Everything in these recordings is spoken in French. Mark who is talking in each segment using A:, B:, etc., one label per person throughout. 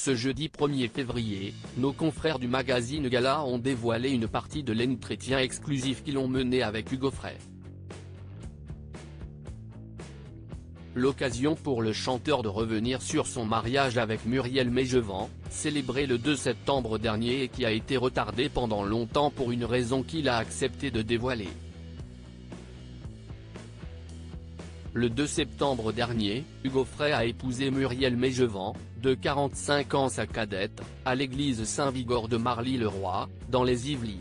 A: Ce jeudi 1er février, nos confrères du magazine Gala ont dévoilé une partie de l'entretien exclusif qu'ils ont mené avec Hugo Frey. L'occasion pour le chanteur de revenir sur son mariage avec Muriel Meigevant, célébré le 2 septembre dernier et qui a été retardé pendant longtemps pour une raison qu'il a accepté de dévoiler. Le 2 septembre dernier, Hugo Frey a épousé Muriel Meigevant, de 45 ans, sa cadette, à l'église Saint-Vigor de Marly-le-Roi, dans les Yvelines.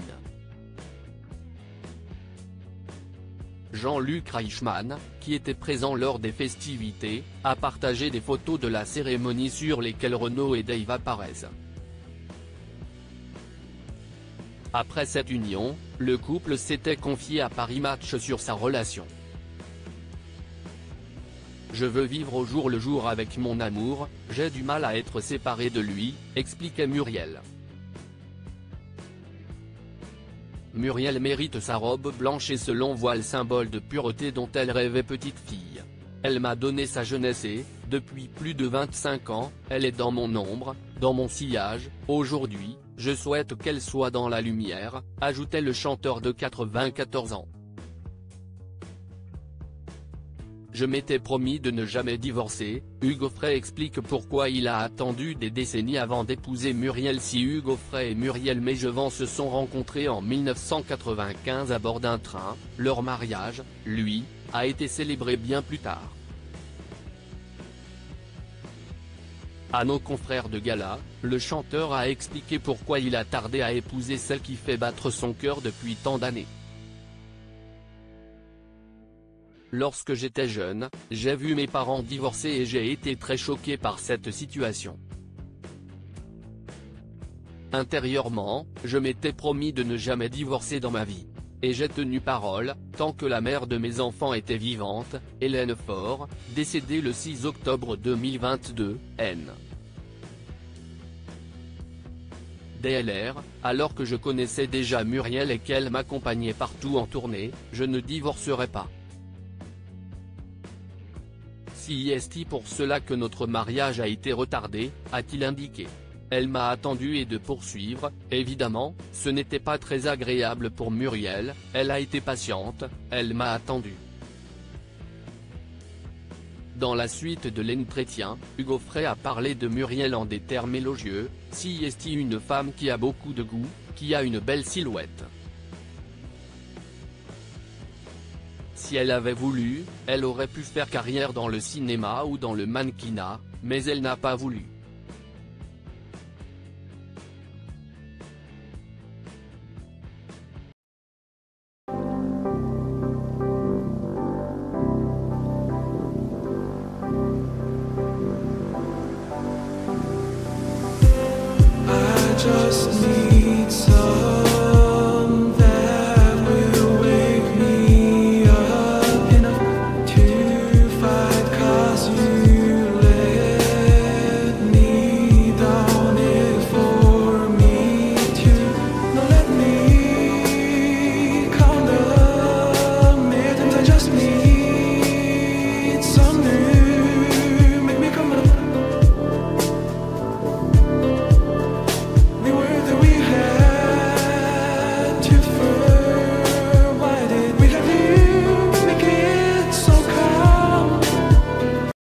A: Jean-Luc Reichmann, qui était présent lors des festivités, a partagé des photos de la cérémonie sur lesquelles Renaud et Dave apparaissent. Après cette union, le couple s'était confié à Paris Match sur sa relation. « Je veux vivre au jour le jour avec mon amour, j'ai du mal à être séparé de lui », expliquait Muriel. Muriel mérite sa robe blanche et ce long voile symbole de pureté dont elle rêvait petite fille. Elle m'a donné sa jeunesse et, depuis plus de 25 ans, elle est dans mon ombre, dans mon sillage. Aujourd'hui, je souhaite qu'elle soit dans la lumière, ajoutait le chanteur de 94 ans. Je m'étais promis de ne jamais divorcer. Hugo Frey explique pourquoi il a attendu des décennies avant d'épouser Muriel. Si Hugo Frey et Muriel Meigevant se sont rencontrés en 1995 à bord d'un train, leur mariage, lui, a été célébré bien plus tard. À nos confrères de Gala, le chanteur a expliqué pourquoi il a tardé à épouser celle qui fait battre son cœur depuis tant d'années. Lorsque j'étais jeune, j'ai vu mes parents divorcer et j'ai été très choqué par cette situation. Intérieurement, je m'étais promis de ne jamais divorcer dans ma vie. Et j'ai tenu parole, tant que la mère de mes enfants était vivante, Hélène Faure, décédée le 6 octobre 2022, N. DLR, alors que je connaissais déjà Muriel et qu'elle m'accompagnait partout en tournée, je ne divorcerai pas. C'est pour cela que notre mariage a été retardé, a-t-il indiqué. Elle m'a attendu et de poursuivre, évidemment, ce n'était pas très agréable pour Muriel, elle a été patiente, elle m'a attendu. Dans la suite de l'entretien, Hugo Frey a parlé de Muriel en des termes élogieux, c'est une femme qui a beaucoup de goût, qui a une belle silhouette. Si elle avait voulu, elle aurait pu faire carrière dans le cinéma ou dans le mannequinat, mais elle n'a pas voulu.